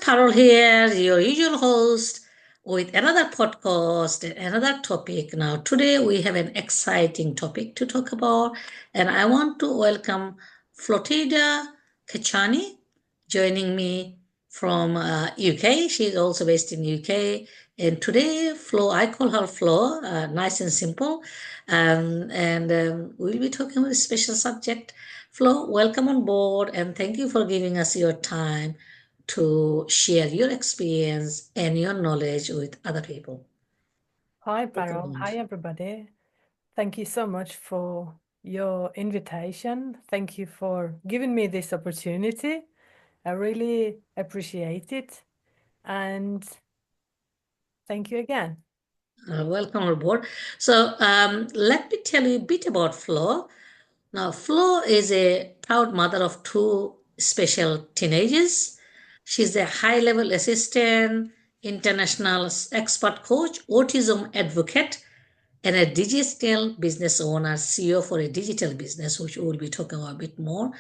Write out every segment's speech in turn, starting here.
Parul here, your usual host, with another podcast and another topic. Now, today we have an exciting topic to talk about, and I want to welcome Flotirda Kecani joining me from UK. She's also based in UK. And today, Flo, I call her Flo, nice and simple. We'll be talking about a special subject. Flo, welcome on board and thank you for giving us your time to share your experience and your knowledge with other people. Hi, Parul. Hi, everybody. Thank you so much for your invitation. Thank you for giving me this opportunity. I really appreciate it. And thank you again. Welcome on board. So, let me tell you a bit about Flo. Now, Flo is a proud mother of two special teenagers. She's a high level assistant, international expert coach, autism advocate, and a digital business owner, CEO for a digital business, which we will be talking about a bit more.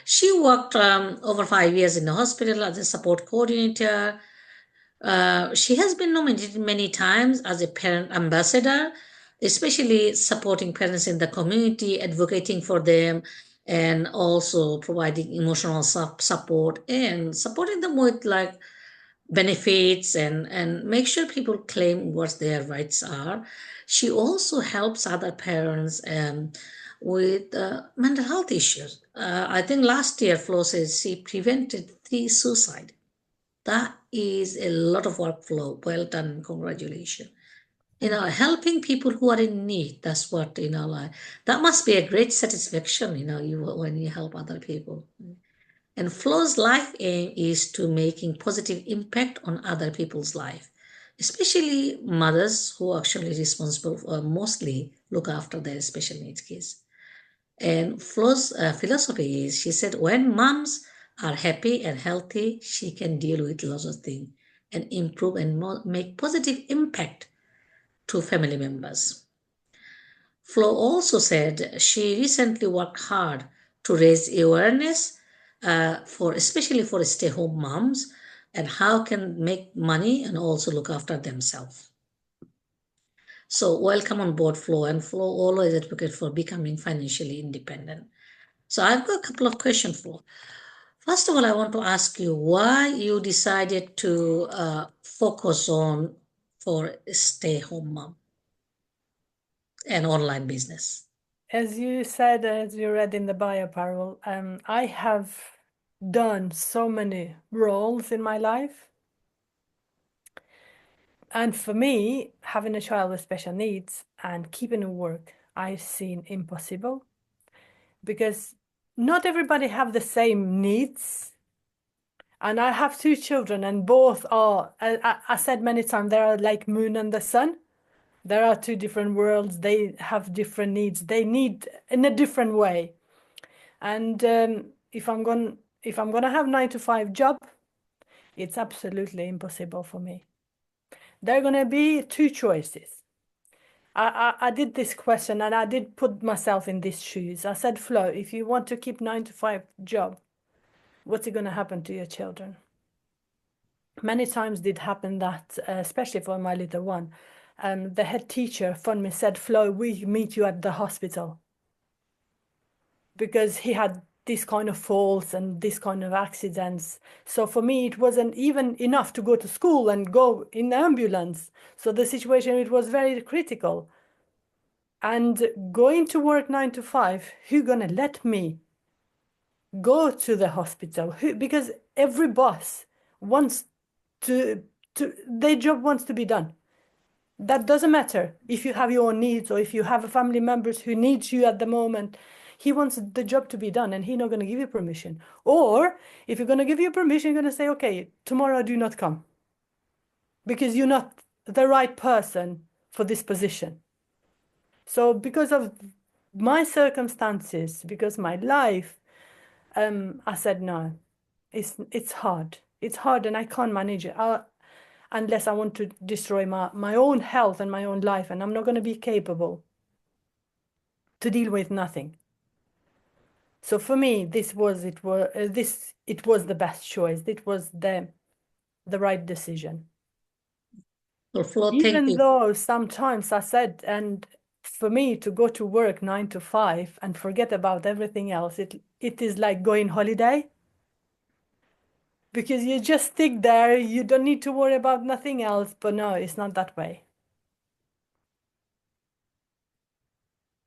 She worked over 5 years in the hospital as a support coordinator. She has been nominated many times as a parent ambassador, especially supporting parents in the community, advocating for them, and also providing emotional support and supporting them with like benefits and make sure people claim what their rights are. She also helps other parents with mental health issues. I think last year, Flo says she prevented 3 suicides. That is a lot of workflow. Well done. Congratulations. Helping people who are in need. That's what, like, that must be a great satisfaction, when you help other people. And Flo's life aim is to making positive impact on other people's life, especially mothers who are actually responsible for mostly look after their special needs kids. And Flo's philosophy is, she said, when moms are happy and healthy, she can deal with lots of things and improve and make positive impact to family members. Flo also said she recently worked hard to raise awareness especially for stay-home moms and how can make money and also look after themselves. So welcome on board, Flo, and Flo always advocate for becoming financially independent. So I've got a couple of questions, Flo. First of all, I want to ask you why you decided to focus on for stay-home mom and online business. As you said, as you read in the bio, Parul, I have done so many roles in my life. And for me, having a child with special needs and keeping a work, I've seen impossible because not everybody have the same needs. And I have 2 children and both are, I said many times, they are like moon and the sun. There are 2 different worlds. They have different needs. They need in a different way. And if I'm gonna have 9 to 5 job, it's absolutely impossible for me. There are gonna be 2 choices. I did this question and I did put myself in these shoes. I said, Flo, if you want to keep 9 to 5 job, what's it gonna happen to your children? Many times did happen that, especially for my little one, the head teacher phoned me, said, Flo, we meet you at the hospital. Because he had this kind of falls and this kind of accidents. So for me, it wasn't even enough to go to school and go in the ambulance. So the situation, it was very critical. And going to work 9 to 5, who gonna let me go to the hospital? Because every boss wants to their job wants to be done. That doesn't matter if you have your own needs or if you have a family members who needs you at the moment. He wants the job to be done and he's not going to give you permission. Or if you're going to give you permission, you're going to say, okay, tomorrow do not come because you're not the right person for this position. So because of my circumstances, because my life, I said, no, it's hard. It's hard and I can't manage it. Unless I want to destroy my own health and my own life, and I'm not going to be capable to deal with nothing. So for me, it was the best choice. It was the the right decision. Well, Flo, thank Even you. though sometimes I said, and for me to go to work 9 to 5 and forget about everything else, it is like going holiday. Because you just stick there, you don't need to worry about nothing else. But no, it's not that way.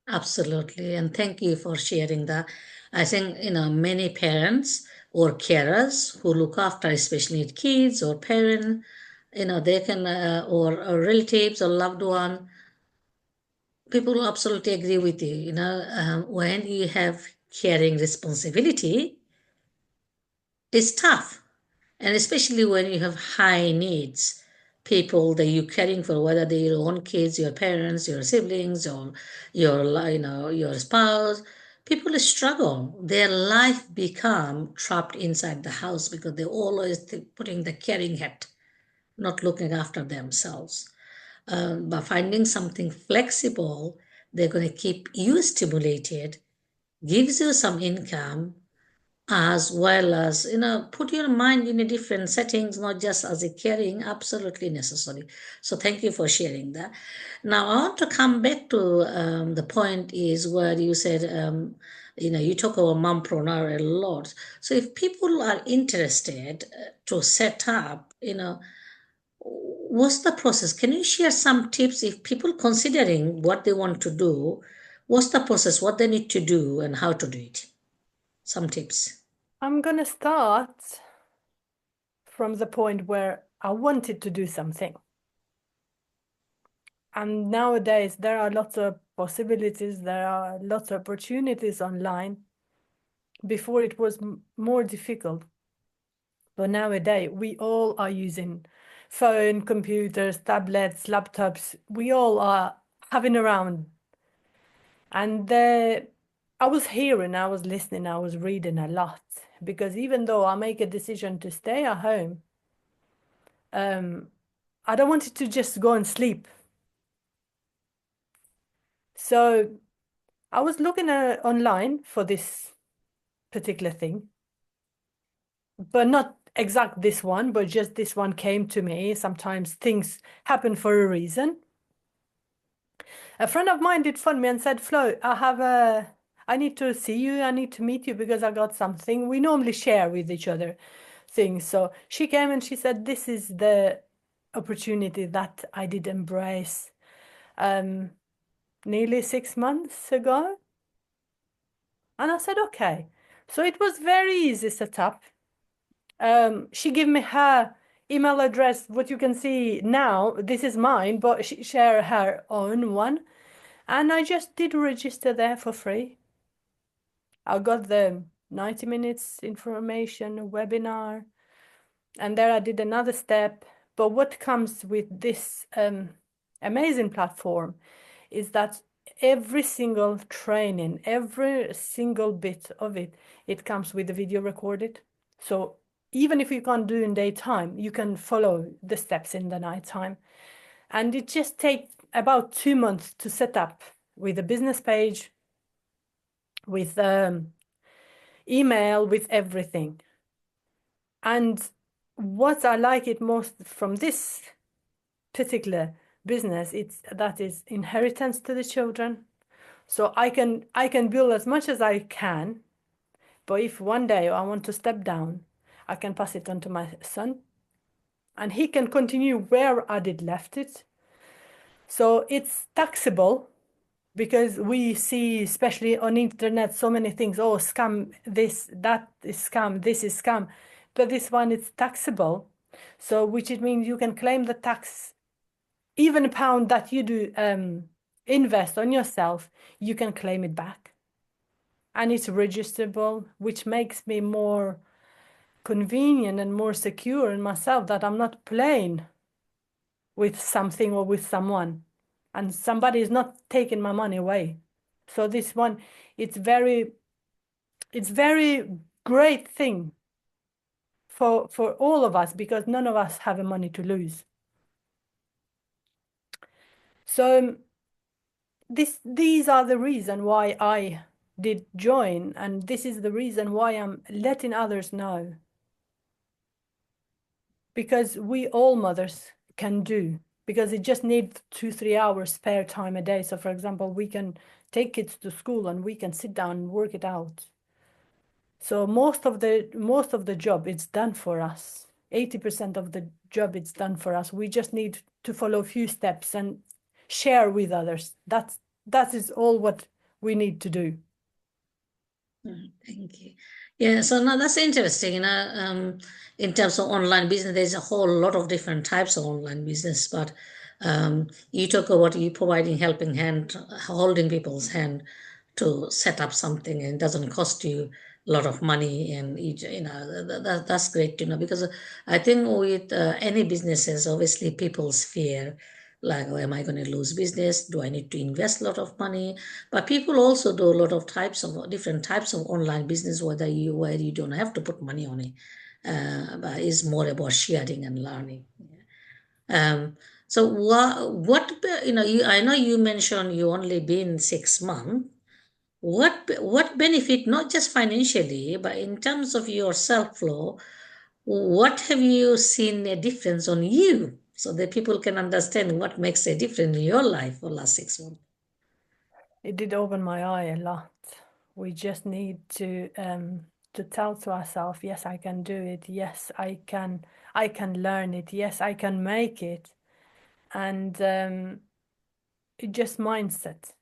Absolutely. And thank you for sharing that. I think, many parents or carers who look after special need kids or parent, they can, or relatives or loved one, people absolutely agree with you. When you have caring responsibility, it's tough. And especially when you have high needs, people that you're caring for, whether they're your own kids, your parents, your siblings, or your spouse, people struggle. Their life become trapped inside the house because they're always putting the caring hat, not looking after themselves. By finding something flexible, they're going to keep you stimulated, gives you some income, as well as put your mind in a different settings, not just as a caring, absolutely necessary. So thank you for sharing that. Now I want to come back to the point is where you said you talk about mompreneur a lot. So if people are interested to set up, what's the process? Can you share some tips if people considering what they want to do? What's the process, what they need to do, and how to do it? Some tips. I'm gonna start from the point where I wanted to do something. And nowadays, there are lots of possibilities, there are lots of opportunities online. Before it was more difficult. But nowadays, we all are using phone, computers, tablets, laptops. We all are having around. And I was hearing, I was listening, I was reading a lot. Because even though I make a decision to stay at home, I don't want it to just go and sleep. So I was looking online for this particular thing, but not exact this one, but just this one came to me. Sometimes things happen for a reason. A friend of mine did phone me and said, Flo, I need to see you, I need to meet you because I got something. We normally share with each other things. So she came and she said, this is the opportunity that I did embrace nearly 6 months ago. And I said, okay. So it was very easy setup. She gave me her email address. What you can see now, this is mine, but she shared her own one. And I just did register there for free. I got the 90 minutes information, webinar, and there I did another step. But what comes with this amazing platform is that every single training, every single bit of it, it comes with the video recorded. So even if you can't do in daytime, you can follow the steps in the nighttime. And it just takes about 2 months to set up with a business page, with email, with everything. And what I like it most from this particular business, it's that is inheritance to the children. So I can build as much as I can, but if one day I want to step down, I can pass it on to my son, and he can continue where I did left it. So it's taxable because we see, especially on internet, so many things. Oh, scam, this, that is scam, this is scam. But this one, it's taxable. So which it means you can claim the tax, even a pound that you do invest on yourself, you can claim it back. And it's registerable, which makes me more convenient and more secure in myself that I'm not playing with something or with someone, and somebody is not taking my money away. So this one, it's very great thing for all of us because none of us have money to lose. So these are the reason why I did join, and this is the reason why I'm letting others know. because we all mothers can do, because it just needs 2-3 hours spare time a day. So for example, we can take kids to school and we can sit down and work it out. So most of the job is done for us. 80% of the job is done for us. We just need to follow a few steps and share with others. That is all what we need to do. Thank you. Yeah, so now that's interesting. In terms of online business, there's a whole lot of different types of online business, but you talk about you providing helping hand, holding people's hand to set up something, and it doesn't cost you a lot of money, and that's great to know, because I think with any businesses, obviously people's fear, like, oh, am I going to lose business? Do I need to invest a lot of money? But people also do a lot of different types of online business, where you don't have to put money on it. But it's more about sharing and learning. So I know you mentioned you only been 6 months. What benefit, not just financially, but in terms of your self-flow, what have you seen a difference on you, so that people can understand what makes a difference in your life for last 6 months? It did open my eye a lot. We just need to tell to ourselves, yes, I can do it. Yes, I can learn it. Yes, I can make it. And it just mindset.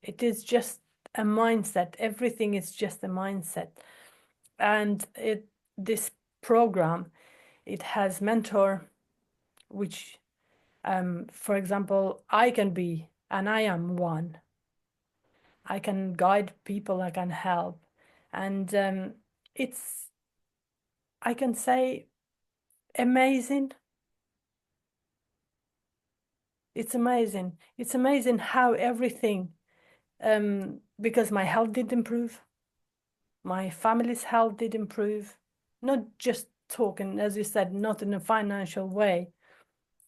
It is just a mindset. Everything is just a mindset. And this program, it has mentor, which for example, I can be, and I am one. I can guide people, I can help. And it's, I can say, amazing. It's amazing. It's amazing how everything, because my health did improve, my family's health did improve, not just talking, as you said, not in a financial way,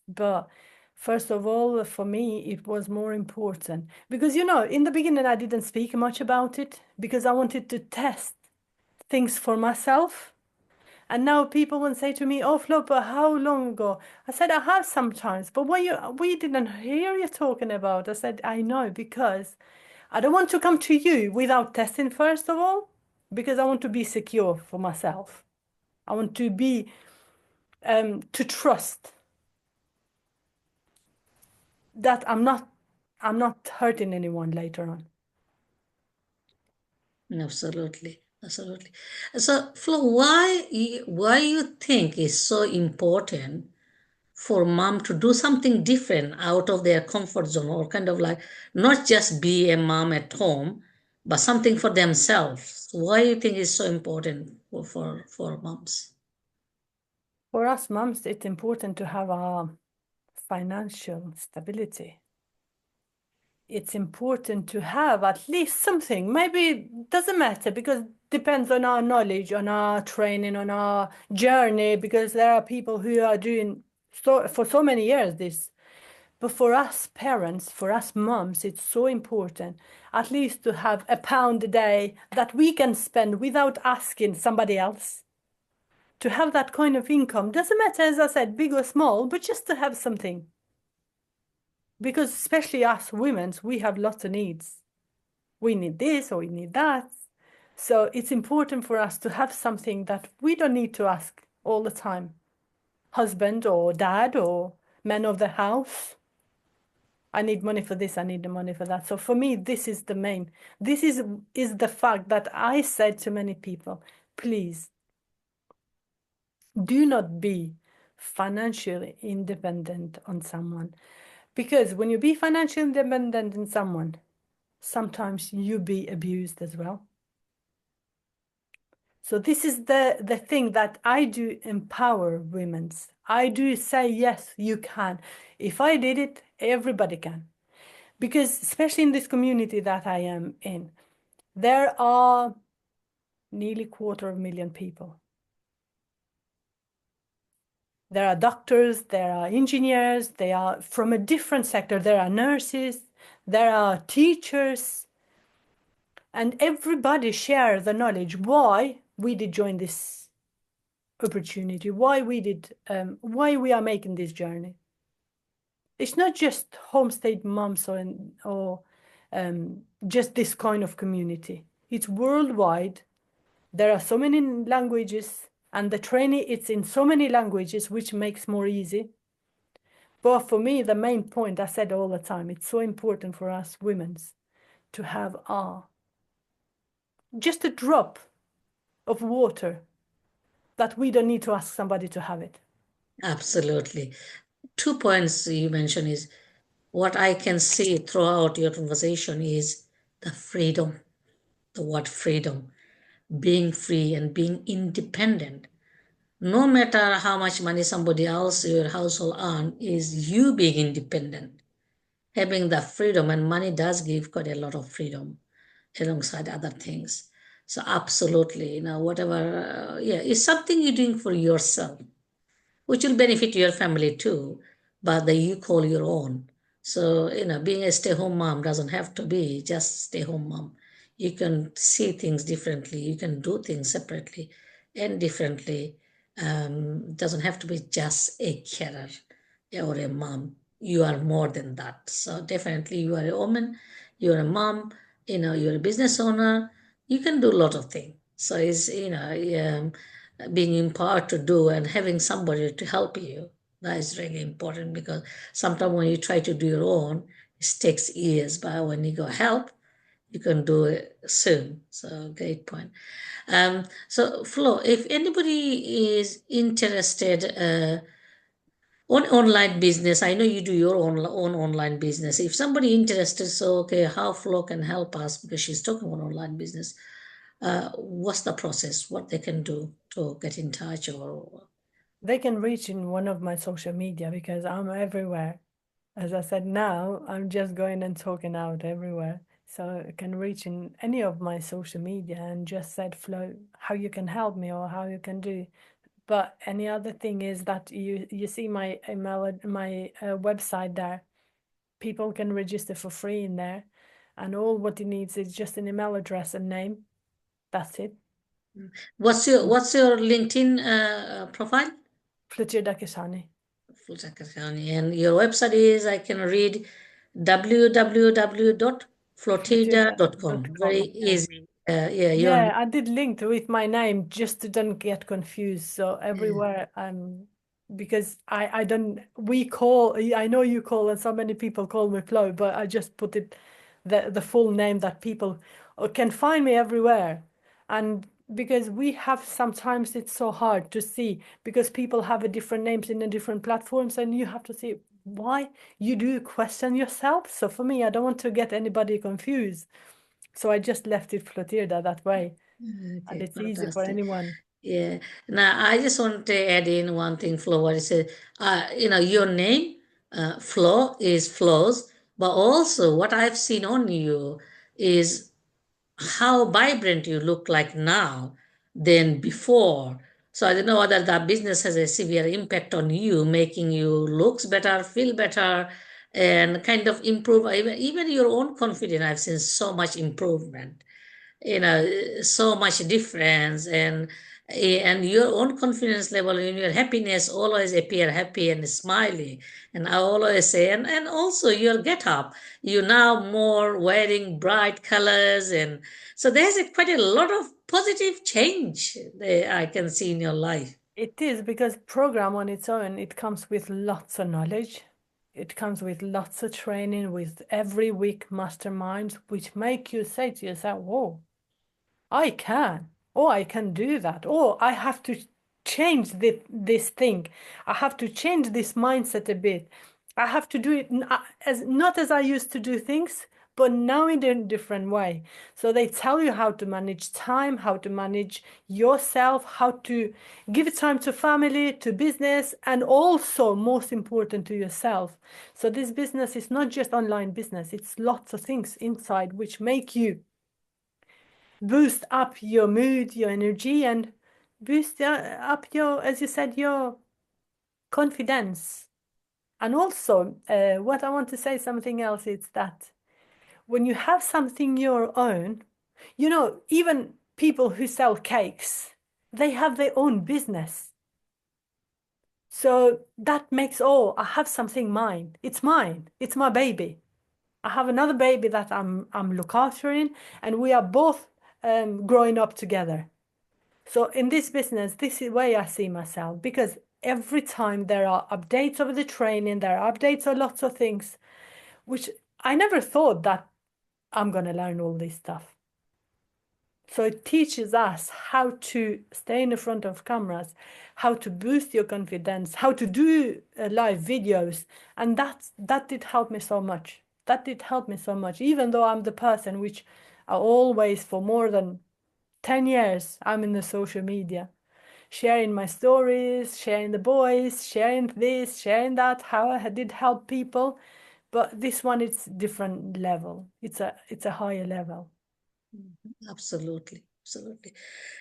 but first of all, for me, it was more important because, in the beginning, I didn't speak much about it because I wanted to test things for myself. And now people will say to me, "Oh, Flo, but how long ago?" I said, "I have sometimes, but we didn't hear you talking about." I said, "I know, because I don't want to come to you without testing first of all, because I want to be secure for myself. I want to be to trust that I'm not hurting anyone later on." Absolutely, absolutely. So, Flo, why you think it's so important for mom to do something different out of their comfort zone, or kind of like not just be a mom at home, but something for themselves? Why you think it's so important for moms? For us moms, it's important to have a financial stability. It's important to have at least something. Maybe it doesn't matter, because it depends on our knowledge, on our training, on our journey, because there are people who are doing for so many years this. But for us parents, for us moms, it's so important at least to have £1 a day that we can spend without asking somebody else. To have that kind of income, doesn't matter, as I said, big or small, but just to have something. Because especially us women, we have lots of needs. We need this or we need that. So it's important for us to have something that we don't need to ask all the time. Husband or dad or man of the house. I need money for this, I need the money for that. So for me, this is the main. This is the fact that I said to many people, please do not be financially independent on someone. Because when you be financially independent on someone, sometimes you be abused as well. So this is the thing that I do empower women. I do say, yes, you can. If I did it, everybody can. Because especially in this community that I am in, there are nearly 250,000 people. There are doctors, there are engineers, they are from a different sector. There are nurses, there are teachers, and everybody share the knowledge. Why we did join this opportunity, why we are making this journey. It's not just homestay moms or just this kind of community. It's worldwide. There are so many languages, and the training it's in so many languages, which makes more easy. But for me, the main point I said all the time, it's so important for us women to have just a drop of water that we don't need to ask somebody to have it. Absolutely. 2 points you mentioned is what I can see throughout your conversation is the freedom, the word freedom, being free and being independent. No matter how much money somebody else, your household earn, is you being independent. Having the freedom, and money does give quite a lot of freedom alongside other things. So absolutely, whatever, yeah, it's something you're doing for yourself, which will benefit your family too, but that you call your own. So, being a stay-home mom doesn't have to be just stay-home mom. You can see things differently. You can do things separately and differently. It doesn't have to be just a carer or a mom. You are more than that. So definitely you are a woman, you're a mom, you're a business owner. You can do a lot of things. So it's, being empowered to do and having somebody to help you, that is really important, because sometimes when you try to do your own, it takes years, but when you go help, you can do it soon. So great point. So Flo, if anybody is interested on online business, I know you do your own online business. If somebody interested, so okay, how Flo can help us because she's talking about online business, what's the process, what they can do to get in touch? Or They can reach in one of my social media because I'm everywhere. As I said, now I'm just going and talking out everywhere. So you can reach in any of my social media and just said, Flo, how you can help me or how you can do. But any other thing is that you see my email, my website there. People can register for free in there, and all what it needs is just an email address and name. That's it. what's your LinkedIn profile? Flotirda Kecani. Flotirda Kecani. And your website is, I can read, www.flotirda.com. Very Flotirda.com. Yeah. easy. Yeah, your Yeah, I did link to with my name just to don't get confused. So yeah. everywhere because I don't we call I know you call and so many people call me Flo, but I just put it the full name that people can find me everywhere. And because we have sometimes it's so hard to see because people have a different names in the different platforms and you have to see why you do question yourself. So for me, I don't want to get anybody confused. So I just left it Flotirda that way, and Okay, it's easy for fantastic. anyone. Yeah. Now, I just want to add in one thing, Flo, what you said. Your name, Flo, is Flo's, but also what I've seen on you is how vibrant you look like now than before. So I don't know whether that business has a severe impact on you, making you looks better, feel better, and kind of improve even your own confidence. I've seen so much improvement, so much difference, and your own confidence level and your happiness always appear happy and smiley. And I always say, and also your get up, you now more wearing bright colors, and so there's quite a lot of positive change that I can see in your life. It is because program on its own, it comes with lots of knowledge. It comes with lots of training, with every week masterminds, which make you say to yourself, whoa, I can, or I can do that, or I have to change this thing. I have to change this mindset a bit. I have to do it as not as I used to do things, but now in a different way. So they tell you how to manage time, how to manage yourself, how to give time to family, to business, and also most important to yourself. So this business is not just online business, it's lots of things inside which make you boost up your mood, your energy, and boost up your, as you said, your confidence. And also, what I want to say something else is that when you have something your own, even people who sell cakes, they have their own business. So that makes, oh, I have something mine. It's mine. It's my baby. I have another baby that I'm look after in, and we are both growing up together. So in this business, this is where I see myself, because every time there are updates of the training, there are updates of lots of things, which I never thought that I'm gonna learn all this stuff. So it teaches us how to stay in the front of cameras, how to boost your confidence, how to do live videos, and that did help me so much. That did help me so much, even though I'm the person which I always, for more than 10 years, I'm in the social media, sharing my stories, sharing the boys, sharing this, sharing that, how I did help people. But this one, it's different level. It's a higher level. Absolutely, absolutely.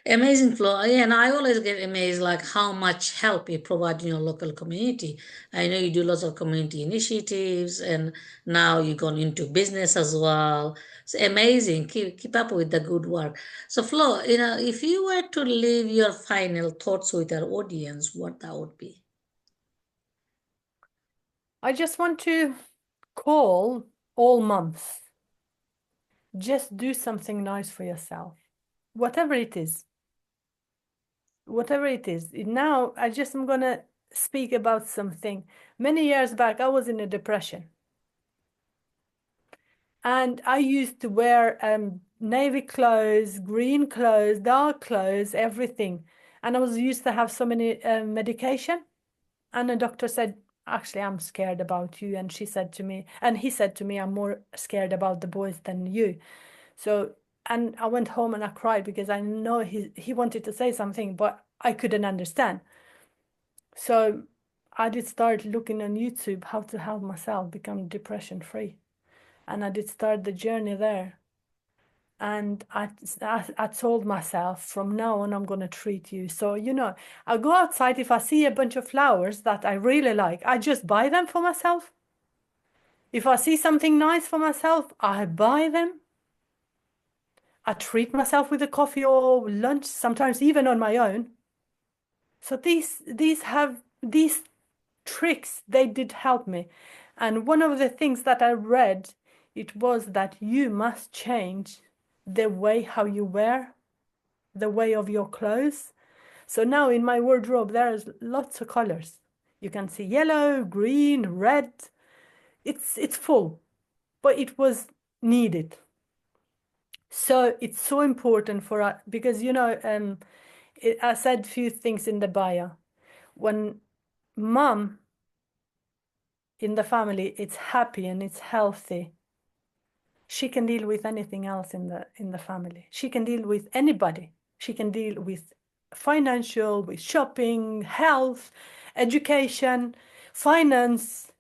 Amazing, Flo. And I always get amazed like how much help you provide in your local community. I know you do lots of community initiatives and now you've gone into business as well. It's amazing. Keep up with the good work. So Flo, if you were to leave your final thoughts with our audience, what that would be? I just want to call all moms. Just do something nice for yourself, whatever it is. Whatever it is. Now, I just am gonna speak about something. Many years back, I was in a depression. And I used to wear navy clothes, green clothes, dark clothes, everything. And I was used to have so many medication. And the doctor said, actually, I'm scared about you. And she said to me, and he said to me, I'm more scared about the boys than you. So, and I went home and I cried because I know he wanted to say something, but I couldn't understand. So I did start looking on YouTube how to help myself become depression free. And I did start the journey there. And I told myself from now on, I'm going to treat you. So, I go outside. If I see a bunch of flowers that I really like, I just buy them for myself. If I see something nice for myself, I buy them. I treat myself with a coffee or lunch, sometimes even on my own. So these tricks, they did help me. And one of the things that I read, it was that you must change the way how you wear, the way of your clothes. So now in my wardrobe, there's lots of colors. You can see yellow, green, red. It's full, but it was needed. So it's so important for us because, I said few things in the bio. When mom in the family it's happy and it's healthy, she can deal with anything else in the family. She can deal with anybody. She can deal with financial, with shopping, health, education, finance,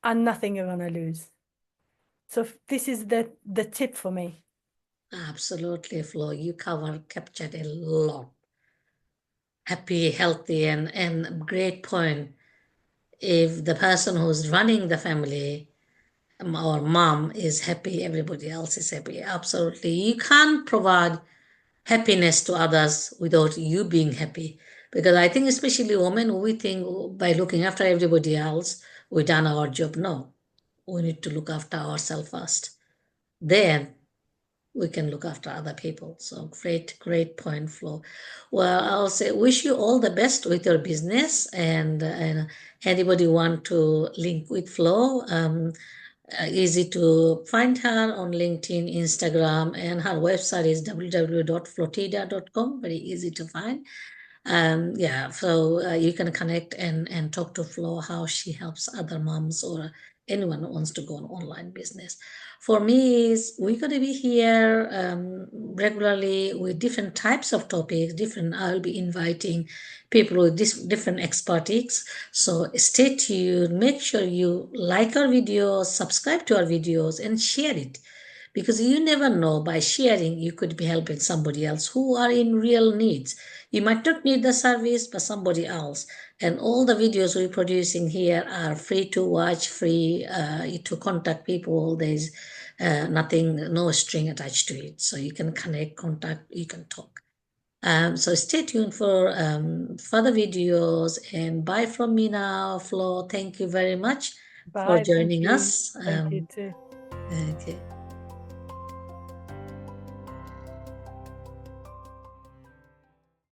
and nothing you're gonna lose. So this is the tip for me. Absolutely, Flo. You captured a lot. Happy, healthy, and great point. If the person who's running the family or mom is happy, everybody else is happy. Absolutely. You can't provide happiness to others without you being happy. Because I think, especially women, we think by looking after everybody else, we've done our job. No, we need to look after ourselves first. Then we can look after other people. So great point, Flo. Well, I'll say wish you all the best with your business and anybody want to link with Flo. Easy to find her on LinkedIn, Instagram, and her website is www.flotirda.com. Very easy to find. Yeah, so you can connect and talk to Flo how she helps other moms or anyone who wants to go on online business. For me, is we're going to be here regularly with different types of topics. I'll be inviting people with different expertise. So stay tuned. Make sure you like our videos, subscribe to our videos, and share it because you never know, by sharing you could be helping somebody else who are in real needs. You might not need the service but somebody else, and all the videos we're producing here are free to watch, free to contact people. There's nothing, no string attached to it, so you can connect, contact, you can talk. So stay tuned for further videos, and bye from me now, Flo. Thank you very much for Bye. Thank joining you. us. Thank you too. Okay.